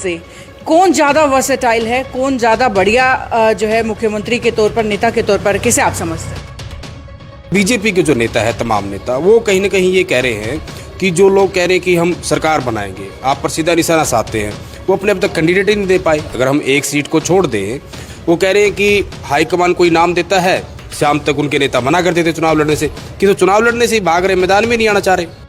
से कौन ज़्यादा वर्सेटाइल है, कौन ज़्यादा बढ़िया जो है मुख्यमंत्री के तौर पर, नेता के तौर पर, किसे आप समझते हैं? बीजेपी के जो नेता है, तमाम नेता, वो कहीं ना कहीं ये कह रहे हैं कि जो लोग कह रहे हैं कि हम सरकार बनाएंगे, आप पर सीधा निशाना साधते हैं, वो अपने अब तक कैंडिडेट ही नहीं दे पाए। अगर हम एक सीट को छोड़ दें, वो कह रहे हैं कि हाईकमान कोई नाम देता है, शाम तक उनके नेता मना कर देते चुनाव लड़ने से, कि तो चुनाव लड़ने से ही भाग रहे, मैदान में नहीं आना चाह रहे।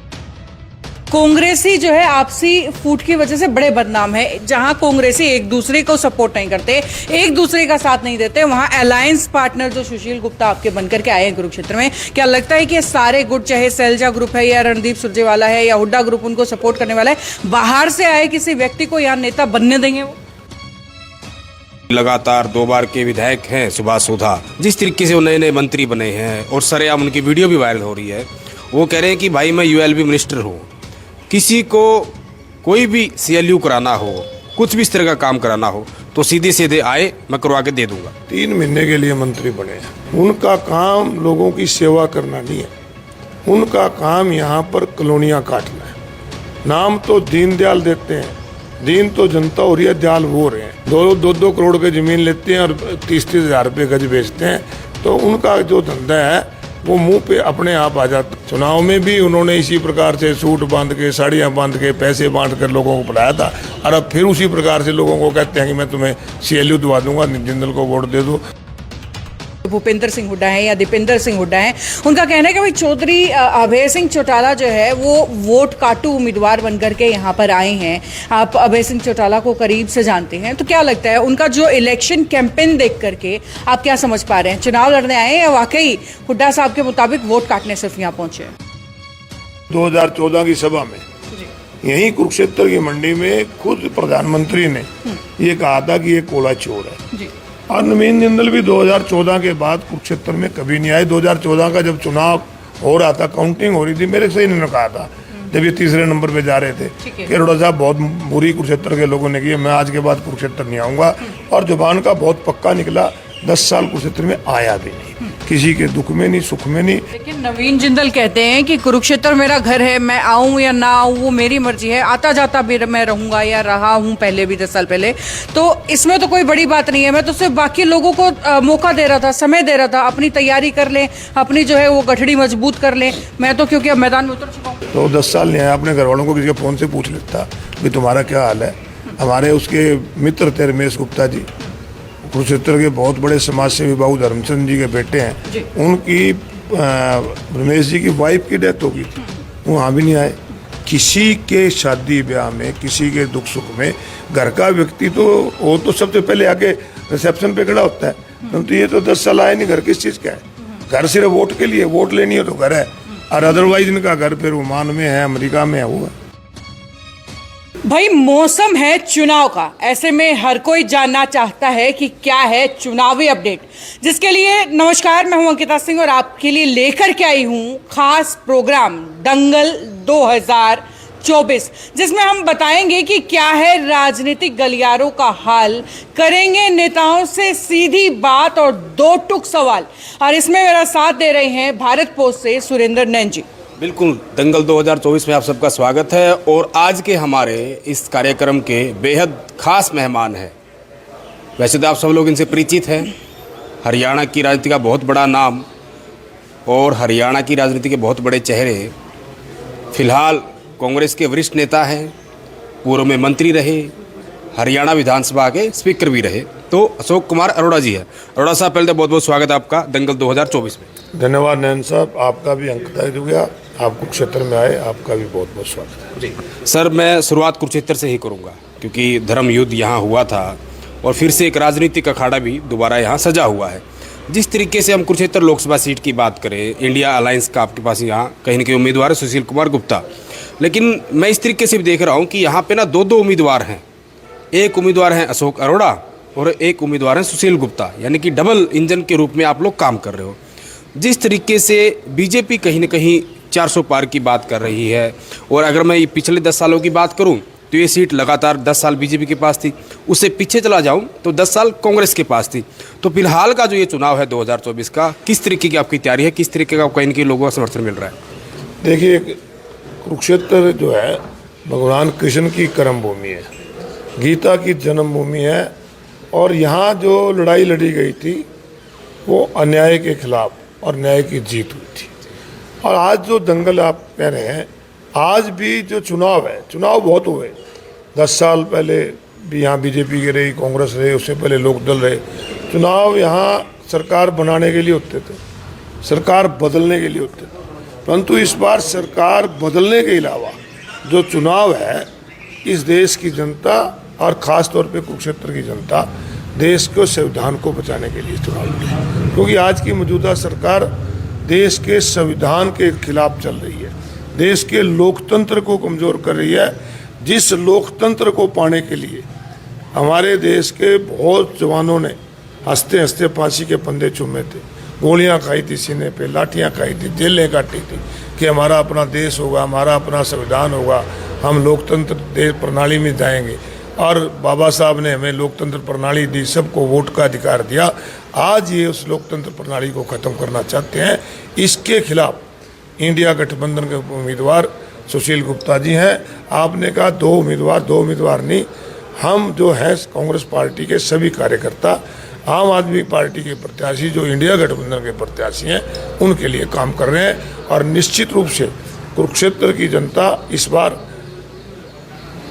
कांग्रेसी जो है आपसी फूट की वजह से बड़े बदनाम है। जहां कांग्रेसी एक दूसरे को सपोर्ट नहीं करते, एक दूसरे का साथ नहीं देते, वहां अलायंस पार्टनर जो सुशील गुप्ता आपके बनकर के आए हैं कुरुक्षेत्र में, क्या लगता है कि सारे गुट, चाहे सैलजा ग्रुप है या रणदीप सुरजेवाला है या हुड्डा ग्रुप उनको सपोर्ट करने वाला है, बाहर से आए किसी व्यक्ति को यहाँ नेता बनने देंगे? वो लगातार 2 बार के विधायक हैं सुभाष सोधा, जिस तरीके से वो नए नए मंत्री बने हैं और सरेआम उनकी वीडियो भी वायरल हो रही है, वो कह रहे हैं कि भाई मैं यूएलबी मिनिस्टर हूँ, किसी को कोई भी सीएलयू कराना हो, कुछ भी इस तरह का काम कराना हो तो सीधे सीधे आए, मैं करवा के दे दूंगा। 3 महीने के लिए मंत्री बने हैं। उनका काम लोगों की सेवा करना नहीं है, उनका काम यहाँ पर कॉलोनियाँ काटना है। नाम तो दीनदयाल देते हैं, दीन तो जनता हो रही है, दयाल वो रहे हैं। 2-2 करोड़ की जमीन लेते हैं और 30-30 हज़ार रुपये गज बेचते हैं, तो उनका जो धंधा है वो मुंह पे अपने आप आ जाता। चुनाव में भी उन्होंने इसी प्रकार से सूट बांध के, साड़ियाँ बांध के, पैसे बांट कर लोगों को बुलाया था, और अब फिर उसी प्रकार से लोगों को कहते हैं कि मैं तुम्हें सीएलयू दिवा दूंगा, जिंदल को वोट दे दो। भूपेंद्र सिंह हुड्डा है या दीपेंद्र सिंह हुड्डा है, उनका कहना है कि भाई चौधरी अभय सिंह चौटाला जो है वो वोट काटू उम्मीदवार बनकर के यहाँ पर आए हैं। आप अभय सिंह चौटाला को करीब से जानते हैं, तो क्या लगता है उनका जो इलेक्शन कैंपेन देख करके आप क्या समझ पा रहे हैं? चुनाव लड़ने आए हैं या वाकई हुड्डा साहब के मुताबिक वोट काटने सिर्फ यहाँ पहुंचे हैं? 2014 की सभा में यही कुरुक्षेत्र की मंडी में खुद प्रधानमंत्री ने ये कहा था कि ये कोला चोर है। और नवीन जिंदल भी 2014 के बाद कुरुक्षेत्र में कभी नहीं आए। 2014 का जब चुनाव हो रहा था, काउंटिंग हो रही थी, मेरे से इन्होंने कहा था जब ये तीसरे नंबर पे जा रहे थे कि अरोड़ा साहब बहुत बुरी कुरुक्षेत्र के लोगों ने की, मैं आज के बाद कुरुक्षेत्र नहीं आऊँगा। और जुबान का बहुत पक्का निकला, 10 साल कुरुक्षेत्र में आया भी नहीं, किसी के दुख में नहीं, सुख में नहीं। लेकिन नवीन जिंदल कहते हैं कि कुरुक्षेत्र मेरा घर है, मैं आऊं या ना आऊं वो मेरी मर्जी है, आता जाता भी मैं रहूंगा या रहा हूं पहले भी 10 साल पहले, तो इसमें तो कोई बड़ी बात नहीं है। मैं तो सिर्फ बाकी लोगों को मौका दे रहा था, समय दे रहा था, अपनी तैयारी कर लें, अपनी जो है वो गठड़ी मजबूत कर लें। मैं तो क्योंकि अब मैदान में उतर चुका हूँ। तो 10 साल नहीं आया, अपने घर वालों को किसी के फोन से पूछ लेता कि तुम्हारा क्या हाल है। हमारे उसके मित्र थे रमेश गुप्ता जी, कुरुक्षेत्र के बहुत बड़े समाज सेवी बाबू धर्मचंद जी के बेटे हैं, उनकी रमेश जी की वाइफ की डेथ हो गई थी, वहाँ भी नहीं आए। किसी के शादी ब्याह में, किसी के दुख सुख में घर का व्यक्ति तो वो तो सबसे पहले आके रिसेप्शन पे खड़ा होता है, परंतु ये तो 10 साल आए नहीं। घर किस चीज़ का है? घर सिर्फ वोट के लिए, वोट लेनी हो तो घर है, और अदरवाइज इनका घर फिर ओमान में है, अमेरिका में है, वो है। भाई मौसम है चुनाव का, ऐसे में हर कोई जानना चाहता है कि क्या है चुनावी अपडेट, जिसके लिए नमस्कार, मैं हूं अंकिता सिंह और आपके लिए लेकर के आई हूं खास प्रोग्राम दंगल 2024, जिसमें हम बताएंगे कि क्या है राजनीतिक गलियारों का हाल, करेंगे नेताओं से सीधी बात और 2 टूक सवाल। और इसमें मेरा साथ दे रहे हैं भारत पोस्ट से सुरेंद्र नैन जी। बिल्कुल, दंगल 2024 में आप सबका स्वागत है। और आज के हमारे इस कार्यक्रम के बेहद खास मेहमान हैं, वैसे तो आप सब लोग इनसे परिचित हैं, हरियाणा की राजनीति का बहुत बड़ा नाम और हरियाणा की राजनीति के बहुत बड़े चेहरे, फिलहाल कांग्रेस के वरिष्ठ नेता हैं, पूर्व में मंत्री रहे, हरियाणा विधानसभा के स्पीकर भी रहे, तो अशोक कुमार अरोड़ा जी है। अरोड़ा साहब, पहले तो बहुत बहुत स्वागत है आपका दंगल 2024 में। धन्यवाद नैन साहब, आपका भी अंकिता हो गया, आप कुरुक्षेत्र में आए, आपका भी बहुत बहुत स्वागत है जी। सर, मैं शुरुआत कुरुक्षेत्र से ही करूंगा क्योंकि धर्म युद्ध यहाँ हुआ था और फिर से एक राजनीतिक अखाड़ा भी दोबारा यहाँ सजा हुआ है। जिस तरीके से हम कुरुक्षेत्र लोकसभा सीट की बात करें, इंडिया अलायंस का आपके पास यहाँ कहीं न कहीं उम्मीदवार है सुशील कुमार गुप्ता, लेकिन मैं इस तरीके से भी देख रहा हूँ कि यहाँ पे ना 2 उम्मीदवार हैं। एक उम्मीदवार हैं अशोक अरोड़ा और एक उम्मीदवार हैं सुशील गुप्ता, यानी कि डबल इंजन के रूप में आप लोग काम कर रहे हो। जिस तरीके से बीजेपी कहीं न कहीं 400 पार की बात कर रही है, और अगर मैं पिछले 10 सालों की बात करूं तो ये सीट लगातार 10 साल बीजेपी के पास थी, उससे पीछे चला जाऊं तो 10 साल कांग्रेस के पास थी। तो फिलहाल का जो ये चुनाव है 2024 का, किस तरीके की आपकी तैयारी है, किस तरीके का कहीं लोगों का समर्थन मिल रहा है? देखिए, कुरुक्षेत्र जो है भगवान कृष्ण की कर्म भूमि है। गीता की जन्मभूमि है और यहाँ जो लड़ाई लड़ी गई थी वो अन्याय के खिलाफ और न्याय की जीत हुई थी। और आज जो दंगल आप कह रहे हैं, आज भी जो चुनाव है, चुनाव बहुत हुए। 10 साल पहले भी यहाँ बीजेपी की रही, कांग्रेस रही, उससे पहले लोकदल रहे। चुनाव यहाँ सरकार बनाने के लिए होते थे, सरकार बदलने के लिए होते थे। परंतु इस बार सरकार बदलने के अलावा जो चुनाव है, इस देश की जनता और ख़ास तौर पे कुरुक्षेत्र की जनता देश के संविधान को बचाने के लिए चुनाव लड़ी। क्योंकि आज की मौजूदा सरकार देश के संविधान के खिलाफ चल रही है, देश के लोकतंत्र को कमज़ोर कर रही है, जिस लोकतंत्र को पाने के लिए हमारे देश के बहुत जवानों ने हंसते हंसते फांसी के फंदे चूमे थे, गोलियां खाई थी सीने पे, लाठियां खाई थी, जेलें काटी थी कि हमारा अपना देश होगा, हमारा अपना संविधान होगा, हम लोकतंत्र देश प्रणाली में जाएंगे। और बाबा साहब ने हमें लोकतंत्र प्रणाली दी, सबको वोट का अधिकार दिया। आज ये उस लोकतंत्र प्रणाली को ख़त्म करना चाहते हैं। इसके खिलाफ इंडिया गठबंधन के उम्मीदवार सुशील गुप्ता जी हैं। आपने कहा दो उम्मीदवार नहीं, हम जो है कांग्रेस पार्टी के सभी कार्यकर्ता, आम आदमी पार्टी के प्रत्याशी जो इंडिया गठबंधन के प्रत्याशी हैं, उनके लिए काम कर रहे हैं। और निश्चित रूप से कुरुक्षेत्र की जनता इस बार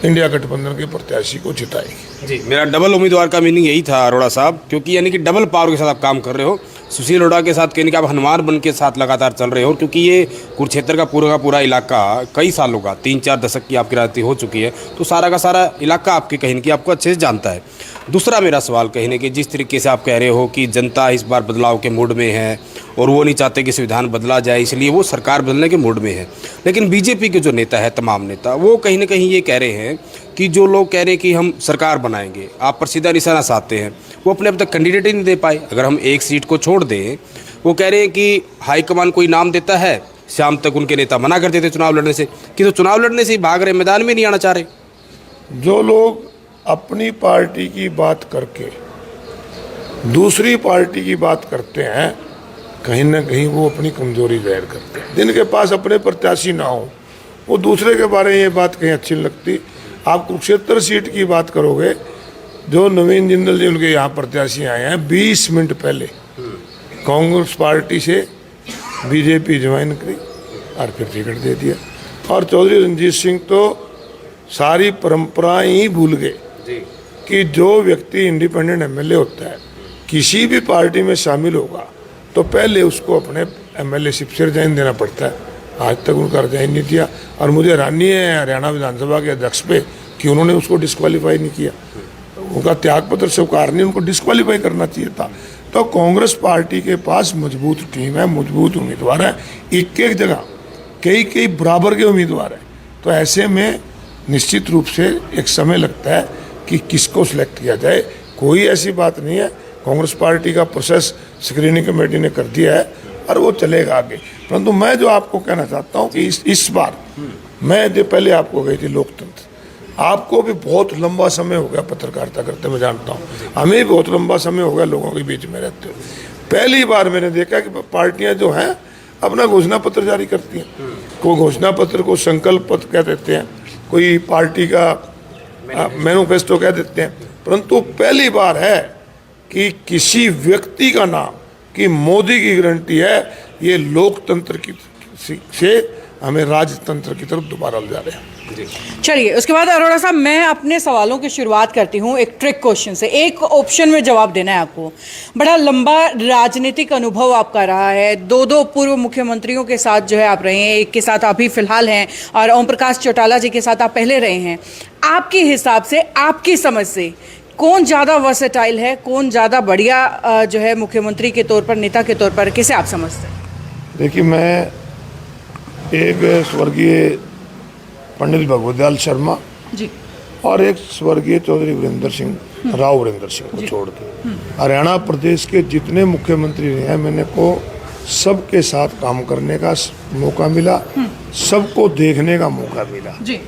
इंडिया गठबंधन के प्रत्याशी को जिताएगी। जी, मेरा डबल उम्मीदवार का मीनिंग यही था अरोड़ा साहब, क्योंकि यानी कि डबल पावर के साथ आप काम कर रहे हो। सुशील अरोड़ा के साथ कहने कि आप हनुमान बन के साथ लगातार चल रहे हो, क्योंकि ये कुरुक्षेत्र का पूरा इलाका कई सालों का 3-4 दशक की आपकी राजनीति हो चुकी है, तो सारा का सारा इलाका आपके कहीं कि आपको अच्छे से जानता है। दूसरा मेरा सवाल कहने कि जिस तरीके से आप कह रहे हो कि जनता इस बार बदलाव के मूड में है और वो नहीं चाहते कि संविधान बदला जाए, इसलिए वो सरकार बदलने के मूड में है। लेकिन बीजेपी के जो नेता है, तमाम नेता, वो कहीं ना कहीं ये कह रहे हैं कि जो लोग कह रहे हैं कि हम सरकार बनाएंगे, आप पर सीधा निशाना साधते हैं, वो अपने अब तक कैंडिडेट ही नहीं दे पाए। अगर हम एक सीट को छोड़ दें, वो कह रहे हैं कि हाईकमान कोई नाम देता है, शाम तक उनके नेता मना कर देते चुनाव लड़ने से, कि तो चुनाव लड़ने से ही भाग रहे, मैदान में नहीं आना चाह रहे। जो लोग अपनी पार्टी की बात करके दूसरी पार्टी की बात करते हैं, कहीं ना कहीं वो अपनी कमजोरी जाहिर करते हैं। जिनके पास अपने प्रत्याशी ना हो, वो दूसरे के बारे में ये बात कहीं अच्छी नहीं लगती। आप कुरुक्षेत्र सीट की बात करोगे, जो नवीन जिंदल जी उनके यहाँ प्रत्याशी आए हैं, 20 मिनट पहले कांग्रेस पार्टी से बीजेपी ज्वाइन करी और फिर टिकट दे दिया। और चौधरी रंजीत सिंह तो सारी परंपराएं ही भूल गए कि जो व्यक्ति इंडिपेंडेंट एमएलए होता है, किसी भी पार्टी में शामिल होगा तो पहले उसको अपने एमएलएशिप से रिजाइन देना पड़ता है। आज तक उनका रिजाइन नहीं दिया और मुझे हैरानी है हरियाणा विधानसभा के अध्यक्ष पे कि उन्होंने उसको डिस्क्वालीफाई नहीं किया। उनका त्यागपत्र स्वीकार नहीं, उनको डिस्क्वालीफाई करना चाहिए था। तो कांग्रेस पार्टी के पास मजबूत टीम है, मजबूत उम्मीदवार है, एक जगह कई बराबर के उम्मीदवार हैं। तो ऐसे में निश्चित रूप से एक समय लगता है कि किसको सिलेक्ट किया जाए। कोई ऐसी बात नहीं है, कांग्रेस पार्टी का प्रोसेस स्क्रीनिंग कमेटी ने कर दिया है और वो चलेगा आगे। परंतु मैं जो आपको कहना चाहता हूँ कि इस बार मैं जो पहले आपको गई थी लोकतंत्र, आपको भी बहुत लंबा समय हो गया पत्रकारिता करते, मैं जानता हूँ, हमें भी बहुत लंबा समय हो गया लोगों के बीच में रहते हुए। पहली बार मैंने देखा कि पार्टियां जो हैं अपना घोषणा पत्र जारी करती हैं। कोई घोषणा पत्र को संकल्प पत्र कह देते हैं, कोई पार्टी का मैनिफेस्टो कह देते हैं, परंतु पहली बार है कि किसी व्यक्ति का नाम, कि मोदी की गारंटी है ये लोकतंत्र की से हमें राजतंत्र की तरफ दोबारा ले जा रहे हैं। चलिए, उसके बाद अरोड़ा साहब, मैं अपने सवालों की शुरुआत करती हूँ एक ट्रिक क्वेश्चन से। एक ऑप्शन में जवाब देना है आपको। बड़ा लंबा राजनीतिक अनुभव आपका रहा है, दो पूर्व मुख्यमंत्रियों के साथ जो है आप रहे हैं, एक के साथ आप ही फिलहाल हैं और ओम प्रकाश चौटाला जी के साथ आप पहले रहे हैं। आपके हिसाब से, आपकी समझ से कौन ज़्यादा वर्सेटाइल है, कौन ज़्यादा बढ़िया जो है मुख्यमंत्री के तौर पर, नेता के तौर पर, किसे आप समझते हैं? देखिए, मैं एक स्वर्गीय पंडित भगवत दयाल शर्मा जी और एक स्वर्गीय चौधरी वीरेंद्र सिंह राव वीरेंद्र सिंह को छोड़ के हरियाणा प्रदेश के जितने मुख्यमंत्री रहे हैं, मैंने को सबके साथ काम करने का मौका मिला, सबको देखने का मौका मिला जी।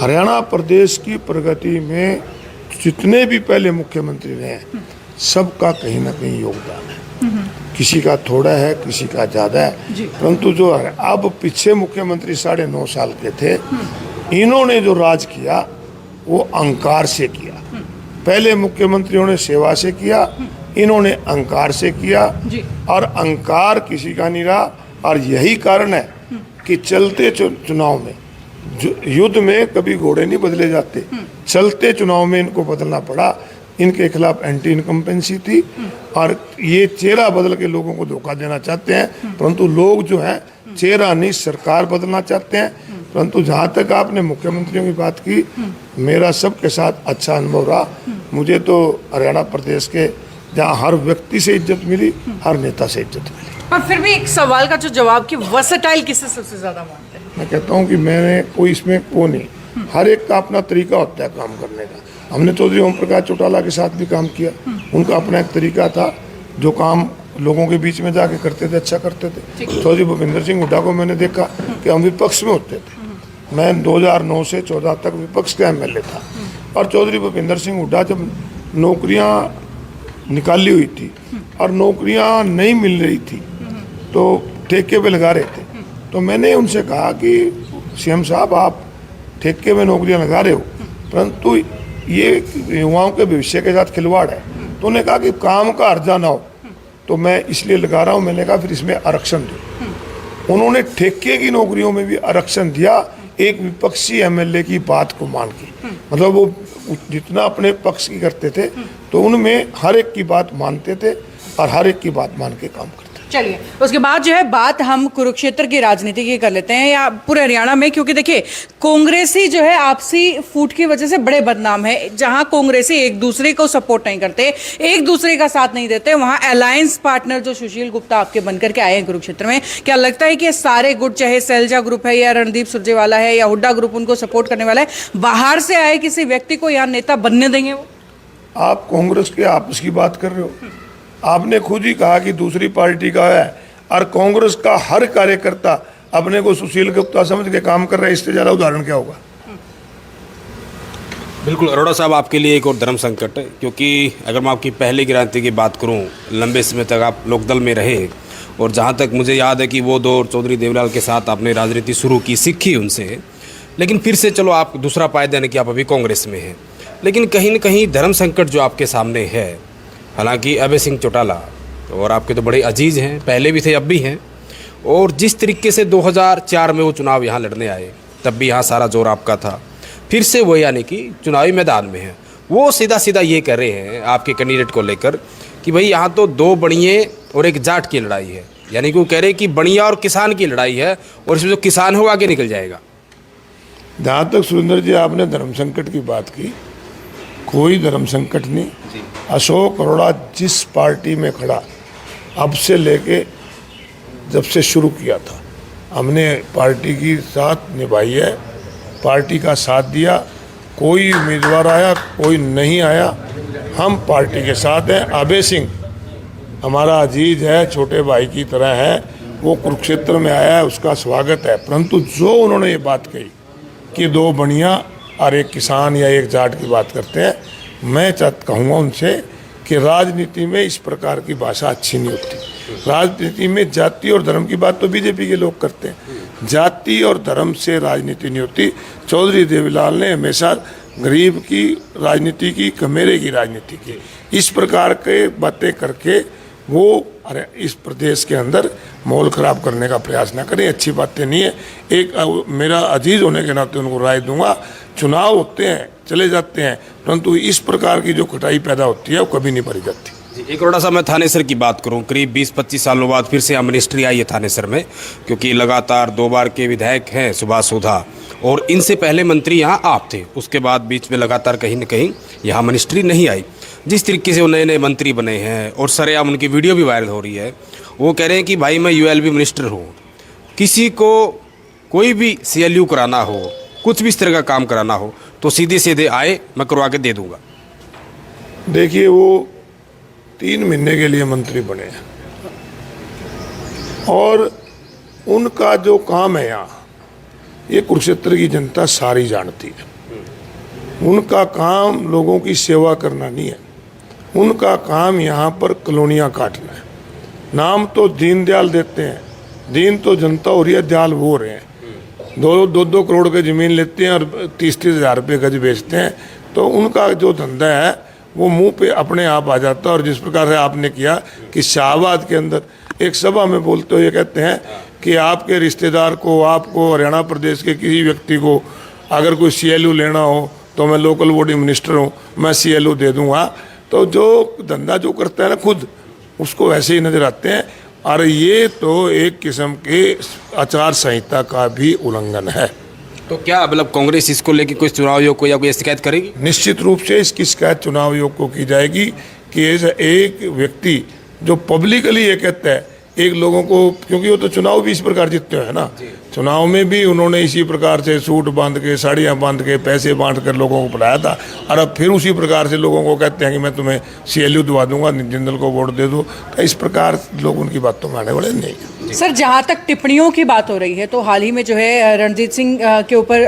हरियाणा प्रदेश की प्रगति में जितने भी पहले मुख्यमंत्री रहे हैं, सबका कहीं ना कहीं योगदान है। किसी का थोड़ा है, किसी का ज़्यादा है, परंतु जो है अब पीछे मुख्यमंत्री 9.5 साल के थे, इन्होंने जो राज किया वो अहंकार से किया। पहले मुख्यमंत्रियों ने सेवा से किया, इन्होंने अहंकार से किया जी। और अहंकार किसी का नहीं रहा। और यही कारण है कि चलते चुनाव में युद्ध में कभी घोड़े नहीं बदले जाते, चलते चुनाव में इनको बदलना पड़ा। इनके खिलाफ एंटी इनकम्पेंसी थी और ये चेहरा बदल के लोगों को धोखा देना चाहते हैं, परंतु लोग जो है चेहरा नहीं सरकार बदलना चाहते हैं। परंतु जहाँ तक आपने मुख्यमंत्रियों की बात की, मेरा सबके साथ अच्छा अनुभव रहा। मुझे तो हरियाणा प्रदेश के जहाँ हर व्यक्ति से इज्जत मिली, हर नेता से इज्जत मिली। पर फिर भी एक सवाल का जो जवाब कि वर्सेटाइल किसे सबसे ज्यादा मानते हैं? मैं कहता हूँ कि मैंने कोई इसमें वो नहीं, हर एक का अपना तरीका होता है काम करने का। हमने चौधरी ओम प्रकाश चौटाला के साथ भी काम किया, उनका अपना एक तरीका था, जो काम लोगों के बीच में जाके करते थे, अच्छा करते थे। चौधरी भूपेंद्र सिंह हुड्डा को मैंने देखा कि हम विपक्ष में होते थे। मैं 2009 से 14 तक विपक्ष का एमएलए था और चौधरी भूपेंद्र सिंह हुड्डा जब नौकरियां निकाली हुई थी और नौकरियां नहीं मिल रही थी तो ठेके पे लगा रहे थे, तो मैंने उनसे कहा कि सीएम साहब आप ठेके में नौकरियां लगा रहे हो, परंतु ये युवाओं के भविष्य के साथ खिलवाड़ है। तो उन्होंने कहा कि काम का अर्जा ना हो, तो मैं इसलिए लगा रहा हूँ। मैंने कहा फिर इसमें आरक्षण दो। उन्होंने ठेके की नौकरियों में भी आरक्षण दिया, एक विपक्षी एमएलए की बात को मान के। मतलब वो जितना अपने पक्ष की करते थे तो उनमें हर एक की बात मानते थे और हर एक की बात मान के काम करते। चलिए, उसके बाद जो है बात हम कुरुक्षेत्र की राजनीति की कर लेते हैं या पूरे हरियाणा में, क्योंकि देखिए कांग्रेसी जो है आपसी फूट की वजह से बड़े बदनाम है। जहां कांग्रेसी एक दूसरे को सपोर्ट नहीं करते, एक दूसरे का साथ नहीं देते, वहां अलायंस पार्टनर जो सुशील गुप्ता आपके बनकर के आए हैं कुरुक्षेत्र में, क्या लगता है कि ये सारे गुट, चाहे सैलजा ग्रुप है या रणदीप सुरजेवाला है या हुड्डा ग्रुप उनको सपोर्ट करने वाला है, बाहर से आए किसी व्यक्ति को यहाँ नेता बनने देंगे वो? आप कांग्रेस के आपस की बात कर रहे हो, आपने खुद ही कहा कि दूसरी पार्टी का है और कांग्रेस का हर कार्यकर्ता अपने को सुशील गुप्ता समझ के काम कर रहा है। इससे ज्यादा उदाहरण क्या होगा? बिल्कुल अरोड़ा साहब, आपके लिए एक और धर्म संकट है, क्योंकि अगर मैं आपकी पहले की राजनीति की बात करूं, लंबे समय तक आप लोकदल में रहे और जहां तक मुझे याद है कि वो दौर चौधरी देवलाल के साथ आपने राजनीति शुरू की, सीखी उनसे, लेकिन फिर से चलो आप दूसरा पायदान यानी कि आप अभी कांग्रेस में हैं। लेकिन कहीं न कहीं धर्म संकट जो आपके सामने है, हालांकि अभय सिंह चौटाला और आपके तो बड़े अजीज़ हैं, पहले भी थे अब भी हैं, और जिस तरीके से 2004 में वो चुनाव यहाँ लड़ने आए तब भी यहाँ सारा जोर आपका था, फिर से वो यानी कि चुनावी मैदान में है, वो सीधा सीधा ये कह रहे हैं आपके कैंडिडेट को लेकर कि भाई यहाँ तो दो बणिये और एक जाट की लड़ाई है, यानी कि वो कह रहे हैं कि बणिया और किसान की लड़ाई है और इसमें जो किसान हो आगे निकल जाएगा। जहाँ तक सुरेंद्र जी आपने धर्म संकट की बात की, कोई धर्म संकट नहीं। अशोक अरोड़ा जिस पार्टी में खड़ा, अब से लेके जब से शुरू किया था, हमने पार्टी की साथ निभाई है, पार्टी का साथ दिया। कोई उम्मीदवार आया, कोई नहीं आया, हम पार्टी के साथ हैं। अभय सिंह हमारा अजीज है, छोटे भाई की तरह है, वो कुरुक्षेत्र में आया है, उसका स्वागत है। परंतु जो उन्होंने ये बात कही कि दो बनिया और एक किसान या एक जाट की बात करते हैं, मैं कहूँगा उनसे कि राजनीति में इस प्रकार की भाषा अच्छी नहीं होती। राजनीति में जाति और धर्म की बात तो बीजेपी के लोग करते हैं, जाति और धर्म से राजनीति नहीं होती। चौधरी देवीलाल ने हमेशा गरीब की राजनीति की, कमेरे की राजनीति की, इस प्रकार के बातें करके वो इस प्रदेश के अंदर माहौल खराब करने का प्रयास ना करें, अच्छी बातें नहीं है। एक मेरा अजीज होने के नाते उनको राय दूंगा, चुनाव होते हैं, चले जाते हैं, परंतु इस प्रकार की जो कटाई पैदा होती है वो कभी नहीं भरी जाती। एक थोड़ा सा मैं थानेसर की बात करूं, करीब 20-25 सालों बाद फिर से यहाँ मिनिस्ट्री आई है थानेसर में, क्योंकि लगातार 2 बार के विधायक हैं सुभाष सोधा, और इनसे पहले मंत्री यहाँ आप थे, उसके बाद बीच में लगातार कहीं न कहीं यहाँ मिनिस्ट्री नहीं आई। जिस तरीके से वो नए नए मंत्री बने हैं और सरेआम उनकी वीडियो भी वायरल हो रही है, वो कह रहे हैं कि भाई मैं यूएलबी मिनिस्टर हूँ, किसी को कोई भी CLU कराना हो, कुछ भी इस तरह का काम कराना हो तो सीधे सीधे आए, मैं करवा के दे दूंगा। देखिए, वो 3 महीने के लिए मंत्री बने हैं और उनका जो काम है यहाँ, ये कुरुक्षेत्र की जनता सारी जानती है। उनका काम लोगों की सेवा करना नहीं है, उनका काम यहाँ पर कॉलोनियाँ काटना है। नाम तो दीनदयाल देते हैं, दीन तो जनता हो रही है, दयाल वो हो रहे हैं। दो करोड़ की ज़मीन लेते हैं और 30-30 हज़ार रुपये गज बेचते हैं। तो उनका जो धंधा है वो मुंह पे अपने आप आ जाता है। और जिस प्रकार से आपने किया कि शाहबाद के अंदर एक सभा में बोलते हुए कहते हैं कि आपके रिश्तेदार को, आपको, हरियाणा प्रदेश के किसी व्यक्ति को अगर कोई CLU लेना हो तो मैं लोकल बॉडी मिनिस्टर हूँ, मैं CLU दे दूँगा। तो जो धंधा जो करता है ना खुद, उसको वैसे ही नज़र आते हैं। और ये तो एक किस्म के आचार संहिता का भी उल्लंघन है। तो क्या मतलब कांग्रेस इसको लेके कोई चुनाव आयोग को या कोई शिकायत करेगी? निश्चित रूप से इसकी शिकायत चुनाव आयोग को की जाएगी कि ऐसा एक व्यक्ति जो पब्लिकली ये कहता है एक लोगों को, क्योंकि वो तो चुनाव भी इस प्रकार जीतते हैं ना, चुनाव में भी उन्होंने इसी प्रकार से सूट बांध के, साड़ियाँ बांध के, पैसे बांट कर लोगों को बुलाया था। और अब फिर उसी प्रकार से लोगों को कहते हैं कि मैं तुम्हें CLU दिवा दूंगा, जिंदल को वोट दे दो। तो इस प्रकार लोग उनकी बातों में आने वाले नहीं। सर, जहां तक टिप्पणियों की बात हो रही है तो हाल ही में जो है रणजीत सिंह के ऊपर,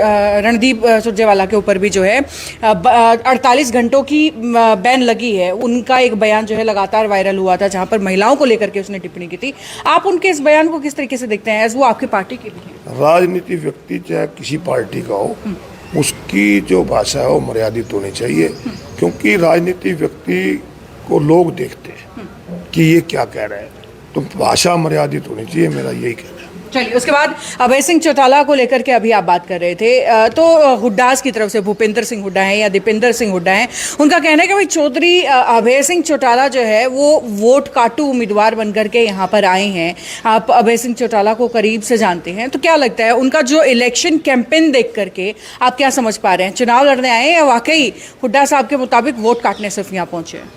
रणदीप सुरजेवाला के ऊपर भी जो है 48 घंटों की बैन लगी है। उनका एक बयान जो है लगातार वायरल हुआ था जहां पर महिलाओं को लेकर के उसने टिप्पणी की थी। आप उनके इस बयान को किस तरीके से देखते हैं, एज वो आपकी पार्टी के भी हैं? राजनीति व्यक्ति चाहे किसी पार्टी का हो, उसकी जो भाषा है वो मर्यादित होनी चाहिए। क्योंकि राजनीति व्यक्ति को लोग देखते हैं कि ये क्या कह रहा है, तो भाषा मर्यादित होनी चाहिए, मेरा यही कहना है। चलिए, उसके बाद अभय सिंह चौटाला को लेकर के अभी आप बात कर रहे थे, तो हुड्डास की तरफ से भूपेंद्र सिंह हुड्डा हैं या दीपेंद्र सिंह हुड्डा हैं, उनका कहना है कि भाई चौधरी अभय सिंह चौटाला जो है वो वोट काटू उम्मीदवार बनकर के यहाँ पर आए हैं। आप अभय सिंह चौटाला को करीब से जानते हैं, तो क्या लगता है उनका जो इलेक्शन कैंपेन देख करके आप क्या समझ पा रहे हैं? चुनाव लड़ने आए हैं या वाकई हुड्डा साहब के मुताबिक वोट काटने सिर्फ यहाँ पहुंचे हैं?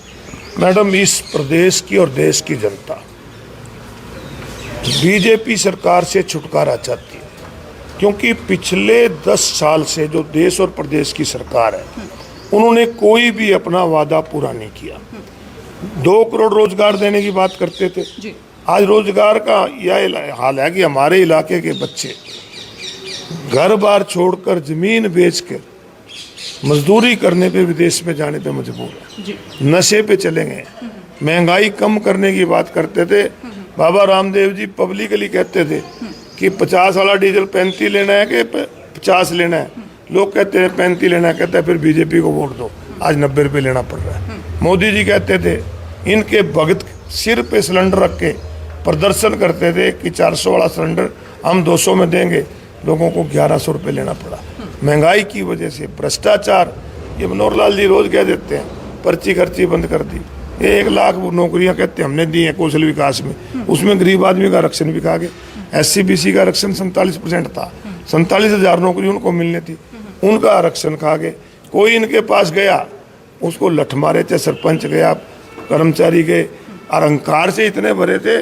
मैडम, इस प्रदेश की और देश की जनता बीजेपी सरकार से छुटकारा चाहती है। क्योंकि पिछले 10 साल से जो देश और प्रदेश की सरकार है, उन्होंने कोई भी अपना वादा पूरा नहीं किया। 2 करोड़ रोजगार देने की बात करते थे, आज रोजगार का यह हाल है कि हमारे इलाके के बच्चे घर बार छोड़कर, जमीन बेचकर मजदूरी करने पे विदेश में जाने पे मजबूर है, नशे पे चले गए। महंगाई कम करने की बात करते थे, बाबा रामदेव जी पब्लिकली कहते थे कि 50 वाला डीजल 35 लेना है कि 50 लेना है। लोग कहते हैं 35 लेना है, कहते हैं फिर बीजेपी को वोट दो। आज 90 रुपये लेना पड़ रहा है। मोदी जी कहते थे, इनके भगत सिर पे सिलेंडर रख के प्रदर्शन करते थे कि 400 वाला सिलेंडर हम 200 में देंगे, लोगों को 1100 रुपये लेना पड़ा। महंगाई की वजह से, भ्रष्टाचार, ये मनोहर लाल जी रोज कह देते हैं पर्ची खर्ची बंद कर दी। 1 लाख नौकरियां कहते हमने दी हैं कौशल विकास में, उसमें गरीब आदमी का आरक्षण भी खा गए। SC-BC का आरक्षण 47% था, 47,000 नौकरी उनको मिलनी थी, उनका आरक्षण खा गए। कोई इनके पास गया, उसको लठ मारे, चाहे सरपंच गया, कर्मचारी गए, अहंकार से इतने भरे थे।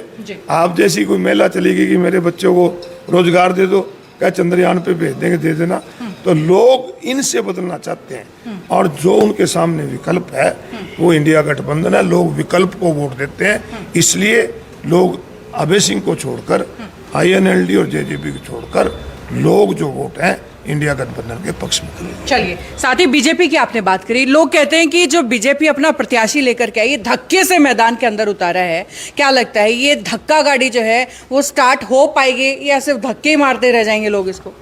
आप जैसी कोई महिला चली गई कि मेरे बच्चों को रोजगार दे दो, क्या चंद्रयान पे भेज देंगे, दे देना। तो लोग इनसे बदलना चाहते हैं और जो उनके सामने विकल्प है वो इंडिया गठबंधन है। लोग विकल्प को वोट देते हैं, इसलिए लोग अभय सिंह को छोड़कर, INLD और JJP को छोड़कर लोग जो वोट हैं इंडिया गठबंधन के पक्ष में करेंगे। चलिए, साथ ही बीजेपी की आपने बात करी, लोग कहते हैं कि जो बीजेपी अपना प्रत्याशी लेकर के आई, ये धक्के से मैदान के अंदर उतारा है। क्या लगता है ये धक्का गाड़ी जो है वो स्टार्ट हो पाएगी या सिर्फ धक्के ही मारते रह जाएंगे लोग इसको?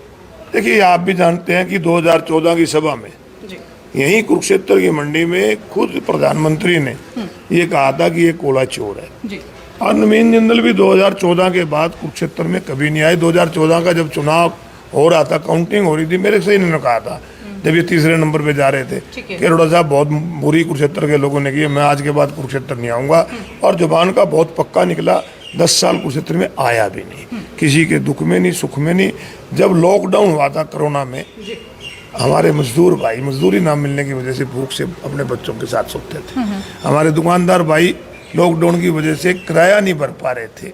देखिए, आप भी जानते हैं कि 2014 की सभा में यहीं कुरुक्षेत्र की मंडी में खुद प्रधानमंत्री ने ये कहा था कि ये कोला चोर है। और नवीन जिंदल भी 2014 के बाद कुरुक्षेत्र में कभी नहीं आए। 2014 का जब चुनाव हो रहा था, काउंटिंग हो रही थी, मेरे से इन्होंने कहा था जब ये तीसरे नंबर पे जा रहे थे कि अरोड़ा साहब बहुत बुरी कुरुक्षेत्र के लोगों ने की, मैं आज के बाद कुरुक्षेत्र नहीं आऊँगा। और जुबान का बहुत पक्का निकला, 10 साल कुरुक्षेत्र में आया भी नहीं, किसी के दुख में नहीं, सुख में नहीं। जब लॉकडाउन हुआ था कोरोना में, हमारे मजदूर भाई मजदूरी ना मिलने की वजह से भूख से अपने बच्चों के साथ सोते थे। हमारे दुकानदार भाई लॉकडाउन की वजह से किराया नहीं भर पा रहे थे।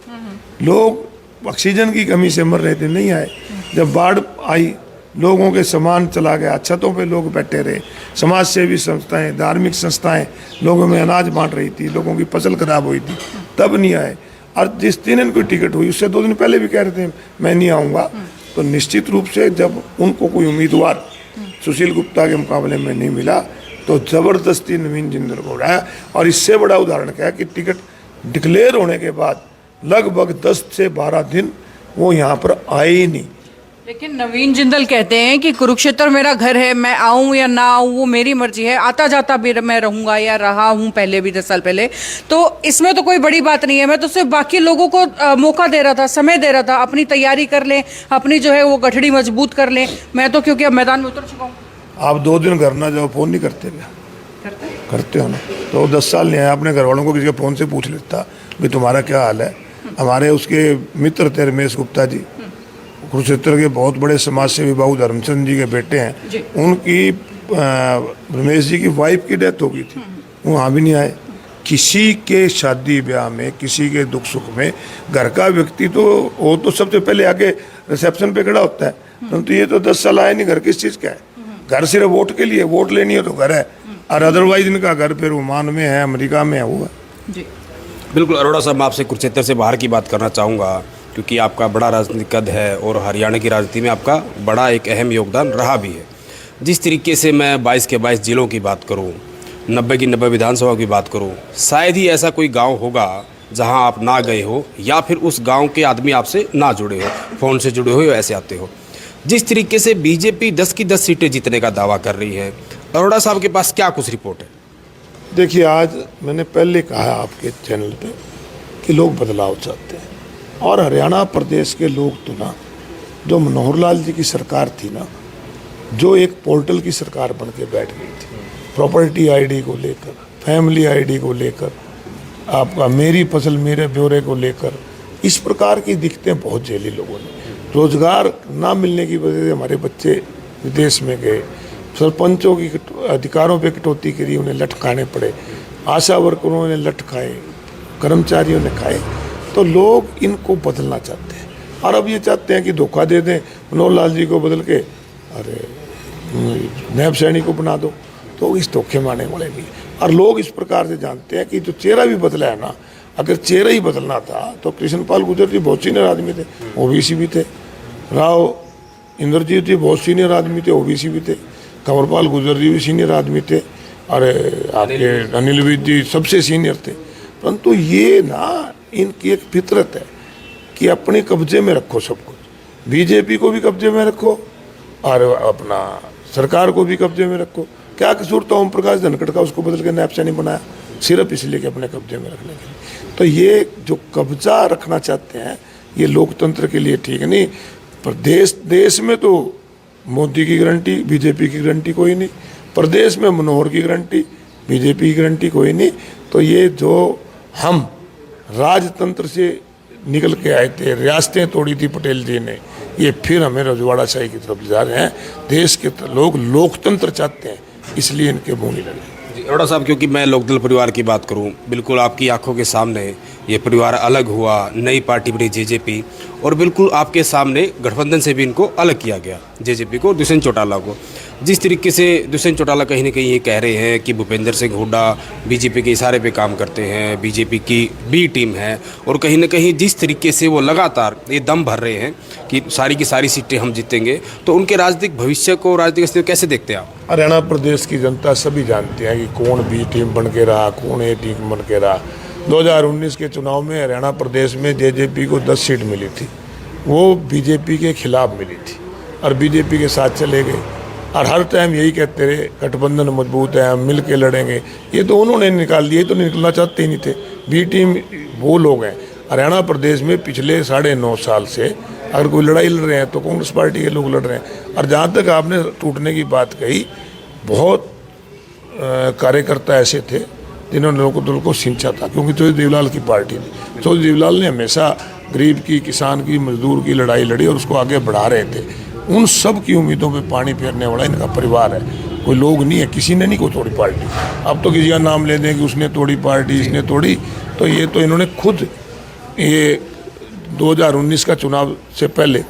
लोग ऑक्सीजन की कमी से मर रहे थे, नहीं आए। जब बाढ़ आई, लोगों के सामान चला गया, छतों पे लोग बैठे रहे। समाज सेवी संस्थाएं, धार्मिक संस्थाएं लोगों में अनाज बांट रही थी, लोगों की फसल खराब हुई थी, तब नहीं आए। और जिस दिन इनको टिकट हुई उससे 2 दिन पहले भी कह रहे थे मैं नहीं आऊँगा। तो निश्चित रूप से जब उनको कोई उम्मीदवार सुशील गुप्ता के मुकाबले में नहीं मिला तो ज़बरदस्ती नवीन जिंदल को उड़ाया। और इससे बड़ा उदाहरण क्या है कि टिकट डिक्लेयर होने के बाद लगभग 10 से 12 दिन वो यहाँ पर आए ही नहीं। लेकिन नवीन जिंदल कहते हैं कि कुरुक्षेत्र मेरा घर है, मैं आऊं या ना आऊं वो मेरी मर्जी है, आता जाता भी मैं रहूंगा या रहा हूं पहले भी 10 साल पहले, तो इसमें तो कोई बड़ी बात नहीं है। मैं तो सिर्फ बाकी लोगों को मौका दे रहा था, समय दे रहा था, अपनी तैयारी कर लें, अपनी जो है वो गठड़ी मजबूत कर लें। मैं तो क्योंकि अब मैदान में उतर चुका हूँ। आप 2 दिन घर ना जाओ, फोन नहीं करते क्या? करते हो ना। तो 10 साल नहीं आया, अपने घर वालों को किसी के फ़ोन से पूछ लेता भी तुम्हारा क्या हाल है। हमारे उसके मित्र थे रमेश गुप्ता जी, कुरुक्षेत्र के बहुत बड़े समाज सेवी बाबू धर्मचंद जी के बेटे हैं। उनकी रमेश जी की वाइफ की डेथ हो गई थी, वो वहाँ भी नहीं आए। किसी के शादी ब्याह में, किसी के दुख सुख में घर का व्यक्ति तो वो तो सबसे पहले आके रिसेप्शन पे खड़ा होता है, परंतु ये तो 10 साल आए नहीं। घर किस चीज़ का है? घर सिर्फ वोट के लिए, वोट लेनी है तो घर है, और अदरवाइज इनका घर फिर ओमान में है, अमेरिका में है, वो है। जी बिल्कुल अरोड़ा साहब, मैं आपसे कुरुक्षेत्र से बाहर की बात करना चाहूँगा, क्योंकि आपका बड़ा राजनीतिक कद है और हरियाणा की राजनीति में आपका बड़ा एक अहम योगदान रहा भी है। जिस तरीके से मैं 22 के 22 जिलों की बात करूँ, 90 की 90 विधानसभा की बात करूँ, शायद ही ऐसा कोई गांव होगा जहां आप ना गए हो या फिर उस गांव के आदमी आपसे ना जुड़े हो, फ़ोन से जुड़े हो या ऐसे आते हो। जिस तरीके से बीजेपी 10 की 10 सीटें जीतने का दावा कर रही है, अरोड़ा साहब के पास क्या कुछ रिपोर्ट है? देखिए, आज मैंने पहले कहा आपके चैनल पे कि लोग बदलाव चाहते हैं, और हरियाणा प्रदेश के लोग तो ना, जो मनोहर लाल जी की सरकार थी ना, जो एक पोर्टल की सरकार बन के बैठ गई थी, प्रॉपर्टी आईडी को लेकर, फैमिली आईडी को लेकर, आपका मेरी फसल मेरे ब्यौरे को लेकर, इस प्रकार की दिक्कतें बहुत झेली लोगों ने। रोजगार ना मिलने की वजह से हमारे बच्चे विदेश में गए, सरपंचों की अधिकारों पे कटौती करी, उन्हें लठ खाने पड़े, आशा वर्करों ने लठ खाए, कर्मचारियों ने खाए। तो लोग इनको बदलना चाहते हैं, और अब ये चाहते हैं कि धोखा दे दें, मनोहर लाल जी को बदल के अरे नैब सैनी को बना दो, तो इस धोखे में आने वाले नहीं। और लोग इस प्रकार से जानते हैं कि जो चेहरा भी बदला है ना, अगर चेहरा ही बदलना था तो कृष्णपाल गुर्जर जी बहुत सीनियर आदमी थे, ओबीसी भी थे, राव इंद्रजीत जी बहुत सीनियर आदमी थे, ओबीसी भी थे, कंवरपाल गुर्जर जी भी सीनियर आदमी थे, और आपके अनिल विज जी सबसे सीनियर थे। परंतु ये ना इनकी एक फितरत है कि अपने कब्जे में रखो सब कुछ, बीजेपी को भी कब्जे में रखो और अपना सरकार को भी कब्जे में रखो। क्या कसूर था ओम प्रकाश धनखड़ का, उसको बदल के नैब सैनी बनाया सिर्फ इसलिए कि अपने कब्जे में रखने के लिए। तो ये जो कब्जा रखना चाहते हैं, ये लोकतंत्र के लिए ठीक नहीं। पर देश में तो मोदी की गारंटी, बीजेपी की गारंटी कोई नहीं, प्रदेश में मनोहर की गारंटी, बीजेपी की गारंटी कोई नहीं। तो ये जो हम राजतंत्र से निकल के आए थे, रियासतें तोड़ी थी पटेल जी ने, ये फिर हमें रजवाड़ाशाही की तरफ जा रहे हैं। देश के लोग लोकतंत्र चाहते हैं, इसलिए इनके मुँह नहीं लगे। अरोड़ा साहब, क्योंकि मैं लोकदल परिवार की बात करूं, बिल्कुल आपकी आंखों के सामने ये परिवार अलग हुआ, नई पार्टी बनी जेजेपी, और बिल्कुल आपके सामने गठबंधन से भी इनको अलग किया गया, जेजेपी को, दुष्यंत चौटाला को। जिस तरीके से दुष्यंत चौटाला कहीं ना कहीं ये कह रहे हैं कि भूपेंद्र सिंह हुड्डा बीजेपी के इशारे पे काम करते हैं, बीजेपी की बी टीम है, और कहीं ना कहीं जिस तरीके से वो लगातार ये दम भर रहे हैं कि सारी की सारी सीटें हम जीतेंगे, तो उनके राजनीतिक भविष्य को, राजनीतिक स्थिति को कैसे देखते हैं आप? हरियाणा प्रदेश की जनता सभी जानती है कि कौन बी टीम बन के रहा, कौन ए टीम बन के रहा। 2019 के चुनाव में हरियाणा प्रदेश में जेजेपी को 10 सीट मिली थी, वो बीजेपी के खिलाफ मिली थी, और बीजेपी के साथ चले गए, और हर टाइम यही कहते रहे गठबंधन मजबूत है, हम मिल के लड़ेंगे। ये तो उन्होंने निकाल दिया, ये तो निकलना चाहते ही नहीं थे। बी टीम वो लोग हैं। हरियाणा प्रदेश में पिछले 9.5 साल से अगर कोई लड़ाई लड़ रहे हैं तो कांग्रेस पार्टी के लोग लड़ रहे हैं। और जहाँ तक आपने टूटने की बात कही, बहुत कार्यकर्ता ऐसे थे जिन्होंने लोकदल को सिंचा था, क्योंकि चौधरी देवीलाल की पार्टी थी। चौधरी देवीलाल ने हमेशा गरीब की, किसान की, मजदूर की लड़ाई लड़ी और उसको आगे बढ़ा रहे थे। उन सब की उम्मीदों पे पानी फेरने वाला इनका परिवार है, कोई लोग नहीं है। किसी ने नहीं कोई तोड़ी पार्टी। अब तो किसी का नाम ले दें कि उसने तोड़ी पार्टी, इसने तोड़ी, तो ये तो इन्होंने खुद, ये 2019 का चुनाव से पहले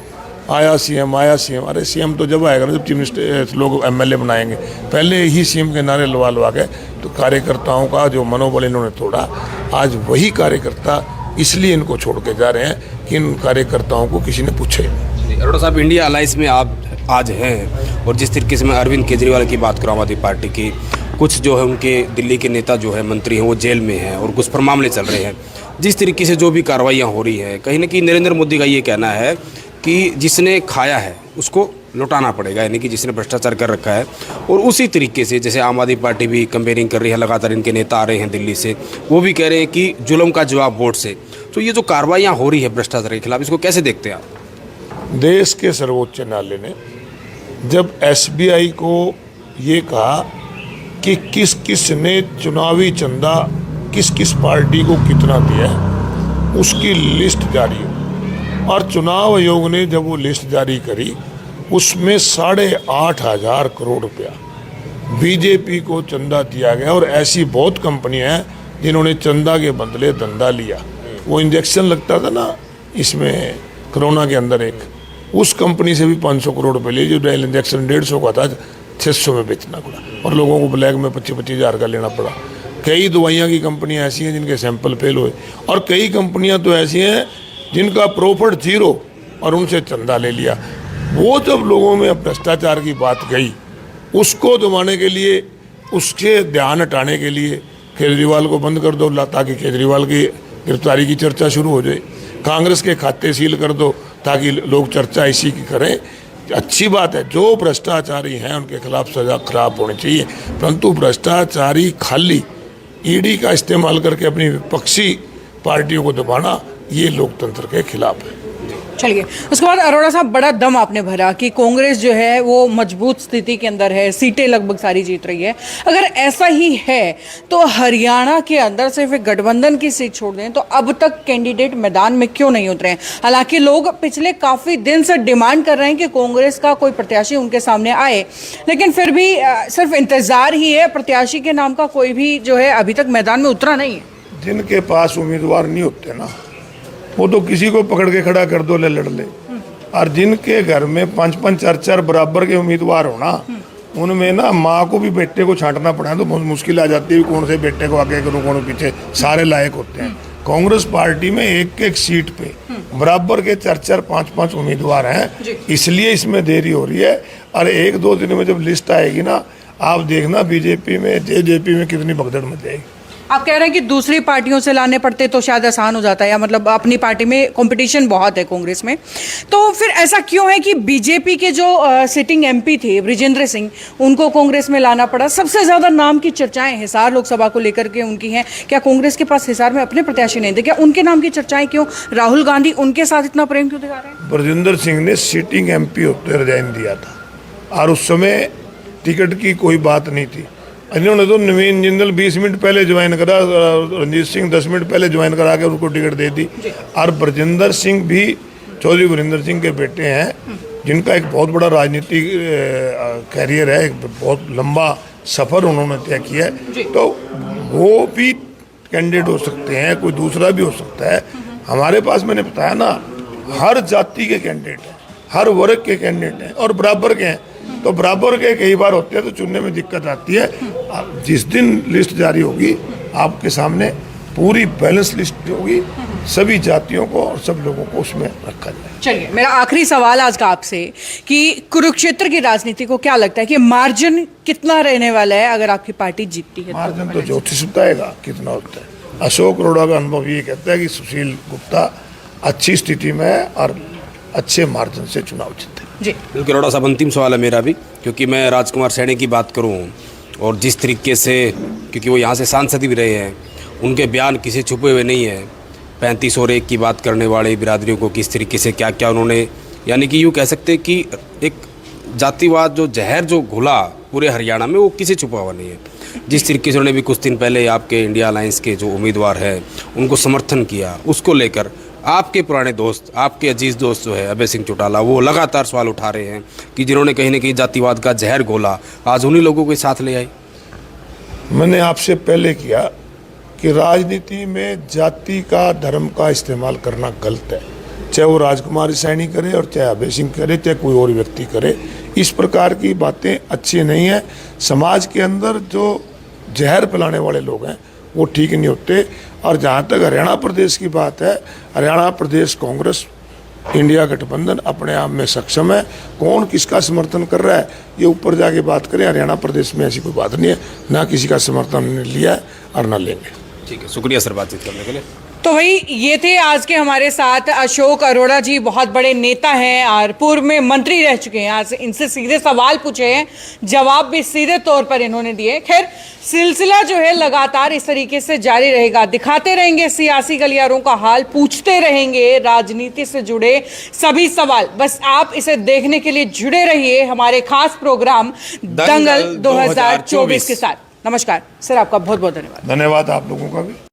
आया सीएम, अरे सीएम तो जब आएगा ना जब चीफ मिनिस्टर लोग एमएलए बनाएंगे, पहले ही सीएम के नारे लवा के। तो कार्यकर्ताओं का जो मनोबल इन्होंने तोड़ा, आज वही कार्यकर्ता इसलिए इनको छोड़ के जा रहे हैं कि इन कार्यकर्ताओं को किसी ने पूछे नहीं। अरोड़ा साहब, इंडिया अलायंस में आप आज हैं, और जिस तरीके से मैं अरविंद केजरीवाल की बात करूँ, आम आदमी पार्टी की, कुछ जो है उनके दिल्ली के नेता जो है, मंत्री हैं, वो जेल में हैं और कुछ पर मामले चल रहे हैं। जिस तरीके से जो भी कार्रवाइयाँ हो रही हैं, कहीं ना कहीं नरेंद्र मोदी का ये कहना है कि जिसने खाया है उसको लौटाना पड़ेगा, यानी कि जिसने भ्रष्टाचार कर रखा है। और उसी तरीके से जैसे आम आदमी पार्टी भी कंपेयरिंग कर रही है, लगातार इनके नेता आ रहे हैं दिल्ली से, वो भी कह रहे हैं कि जुल्म का जवाब वोट से। तो ये जो कार्रवाइयाँ हो रही है भ्रष्टाचार के खिलाफ, इसको कैसे देखते हैं आप? देश के सर्वोच्च न्यायालय ने जब एसबीआई को ये कहा कि किस किस ने चुनावी चंदा किस किस पार्टी को कितना दिया है, उसकी लिस्ट जारी हो, और चुनाव आयोग ने जब वो लिस्ट जारी करी उसमें 8,500 करोड़ रुपया बीजेपी को चंदा दिया गया। और ऐसी बहुत कंपनियां हैं जिन्होंने चंदा के बदले धंधा लिया। वो इंजेक्शन लगता था ना इसमें कोरोना के अंदर, एक उस कंपनी से भी 500 करोड़ रुपये लिए, जो डायल इंजेक्शन 150 का था 600 में बेचना पड़ा, और लोगों को ब्लैक में 25-25 हज़ार का लेना पड़ा। कई दवाइयाँ की कंपनियाँ ऐसी हैं जिनके सैंपल फेल हुए, और कई कंपनियाँ तो ऐसी हैं जिनका प्रॉफिट 0 और उनसे चंदा ले लिया। वो जब लोगों में भ्रष्टाचार की बात गई, उसको दबाने के लिए, उसके ध्यान हटाने के लिए केजरीवाल को बंद कर दो, ताकि केजरीवाल की गिरफ्तारी की चर्चा शुरू हो जाए। कांग्रेस के खाते सील कर दो ताकि लोग चर्चा इसी की करें। अच्छी बात है, जो भ्रष्टाचारी हैं उनके खिलाफ सजा खराब होनी चाहिए, परंतु भ्रष्टाचारी खाली ईडी का इस्तेमाल करके अपनी विपक्षी पार्टियों को दबाना, ये लोकतंत्र के खिलाफ है। चलिए, उसके बाद अरोड़ा साहब, बड़ा दम आपने भरा कि कांग्रेस जो है वो मजबूत स्थिति के अंदर है, सीटें लगभग सारी जीत रही है। अगर ऐसा ही है तो हरियाणा के अंदर सिर्फ एक गठबंधन की सीट छोड़ दें तो अब तक कैंडिडेट मैदान में क्यों नहीं उतरे हैं? हालांकि लोग पिछले काफी दिन से डिमांड कर रहे हैं कि कांग्रेस का कोई प्रत्याशी उनके सामने आए, लेकिन फिर भी सिर्फ इंतजार ही है, प्रत्याशी के नाम का कोई भी जो है अभी तक मैदान में उतरा नहीं है। जिनके पास उम्मीदवार नहीं होते ना, वो तो किसी को पकड़ के खड़ा कर दो, ले लड़ ले। और जिनके घर में 5-5 4-4 बराबर के उम्मीदवार हो ना, उनमें ना माँ को भी बेटे को छांटना पड़ा तो बहुत मुश्किल आ जाती है, कौन से बेटे को आगे करूँ कौन पीछे, सारे लायक होते हैं। कांग्रेस पार्टी में एक सीट पे बराबर के 4-4 5-5 उम्मीदवार हैं, इसलिए इसमें देरी हो रही है। और 1-2 दिन में जब लिस्ट आएगी ना, आप देखना बीजेपी में, जेजेपी में कितनी भगदड़ मच जाएगी। आप कह रहे हैं कि दूसरी पार्टियों से लाने पड़ते तो शायद आसान हो जाता है, या मतलब अपनी पार्टी में कंपटीशन बहुत है कांग्रेस में, तो फिर ऐसा क्यों है कि बीजेपी के जो सिटिंग एमपी थे बृजेंद्र सिंह, उनको कांग्रेस में लाना पड़ा? सबसे ज्यादा नाम की चर्चाएं हिसार लोकसभा को लेकर के उनकी हैं। क्या कांग्रेस के पास हिसार में अपने प्रत्याशी नहीं थे? क्या उनके नाम की चर्चाएं क्यों? राहुल गांधी उनके साथ इतना प्रेम क्यों दिखा रहे हैं? बृजेंद्र सिंह ने सिटिंग एमपी होते रिजाइन दिया था, और उस समय टिकट की कोई बात नहीं थी। इन्होंने तो नवीन जिंदल 20 मिनट पहले ज्वाइन करा, रंजीत सिंह 10 मिनट पहले ज्वाइन करा के उनको टिकट दे दी। और बृजेंद्र सिंह भी चौधरी वीरेंद्र सिंह के बेटे हैं, जिनका एक बहुत बड़ा राजनीतिक कैरियर है, एक बहुत लंबा सफ़र उन्होंने तय किया है, तो वो भी कैंडिडेट हो सकते हैं, कोई दूसरा भी हो सकता है। हमारे पास मैंने बताया ना, हर जाति के कैंडिडेट हैं, हर वर्ग के कैंडिडेट हैं, और बराबर के हैं। तो बराबर के कई बार होते हैं तो चुनने में दिक्कत आती है। जिस दिन लिस्ट जारी होगी आपके सामने पूरी बैलेंस लिस्ट होगी, सभी जातियों को और सब लोगों को उसमें रखा जाए। चलिए, मेरा आखिरी सवाल आज का आपसे कि कुरुक्षेत्र की राजनीति को क्या लगता है कि मार्जिन कितना रहने वाला है अगर आपकी पार्टी जीतती है? मार्जिन तो ज्योतिष बताएगा कितना होता है। अशोक अरोड़ा का अनुभव ये कहता है कि सुशील गुप्ता अच्छी स्थिति में है और अच्छे मार्जिन से चुनाव जीते जी। बिल्कुल अरोड़ा साहब, अंतिम सवाल है मेरा भी, क्योंकि मैं राजकुमार सैनी की बात करूं और जिस तरीके से, क्योंकि वो यहाँ से सांसद भी रहे हैं, उनके बयान किसी छुपे हुए नहीं है। 35 और 1 की बात करने वाले बिरादरियों को किस तरीके से क्या क्या उन्होंने, यानी कि यूँ कह सकते हैं कि एक जातिवाद जो जहर जो घुला पूरे हरियाणा में, वो किसी छुपा हुआ नहीं है। जिस तरीके से उन्होंने भी कुछ दिन पहले आपके इंडिया अलायंस के जो उम्मीदवार हैं उनको समर्थन किया, उसको लेकर आपके पुराने दोस्त, आपके अजीज दोस्त जो है अभय सिंह चौटाला, वो लगातार सवाल उठा रहे हैं कि जिन्होंने कहीं ना कहीं जातिवाद का जहर घोला, आज उन्हीं लोगों के साथ ले आए। मैंने आपसे पहले किया कि राजनीति में जाति का, धर्म का इस्तेमाल करना गलत है, चाहे वो राजकुमार सैनी करे और चाहे अभय सिंह करे, चाहे कोई और व्यक्ति करे। इस प्रकार की बातें अच्छी नहीं है। समाज के अंदर जो जहर फैलाने वाले लोग हैं वो ठीक नहीं होते। और जहाँ तक हरियाणा प्रदेश की बात है, हरियाणा प्रदेश कांग्रेस इंडिया गठबंधन अपने आप में सक्षम है। कौन किसका समर्थन कर रहा है ये ऊपर जाके बात करें। हरियाणा प्रदेश में ऐसी कोई बात नहीं है, ना किसी का समर्थन लिया है और ना लेंगे। ठीक है, शुक्रिया सर बातचीत करने के लिए। तो भाई ये थे आज के हमारे साथ अशोक अरोड़ा जी, बहुत बड़े नेता हैं और पूर्व में मंत्री रह चुके हैं। आज इनसे सीधे सवाल पूछे हैं, जवाब भी सीधे तौर पर इन्होंने दिए। खैर, सिलसिला जो है लगातार इस तरीके से जारी रहेगा, दिखाते रहेंगे सियासी गलियारों का हाल, पूछते रहेंगे राजनीति से जुड़े सभी सवाल। बस आप इसे देखने के लिए जुड़े रहिए हमारे खास प्रोग्राम दंगल 2024 के साथ। नमस्कार सर, आपका बहुत बहुत धन्यवाद। धन्यवाद आप लोगों का भी।